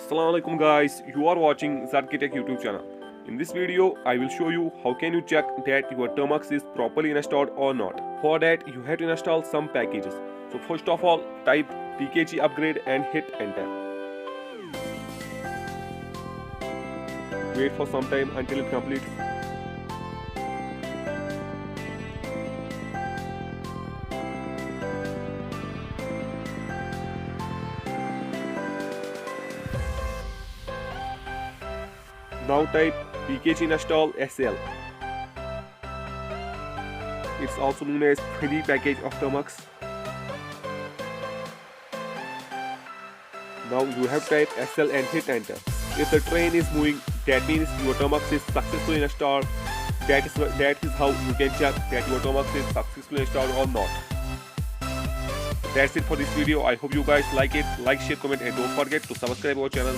Assalamu alaikum guys, you are watching Zadkitech YouTube channel. In this video, I will show you how can you check that your Termux is properly installed or not. For that, you have to install some packages. So first of all, type PKG upgrade and hit enter. Wait for some time until it completes. Now type PKG install SL. It's also known as free package of Termux. Now you have typed SL and hit enter. If the train is moving, that means your Termux is successfully installed. That is how you can check that your Termux is successfully installed or not. That's it for this video. I hope you guys like it. Like, share, comment, and don't forget to subscribe our channel.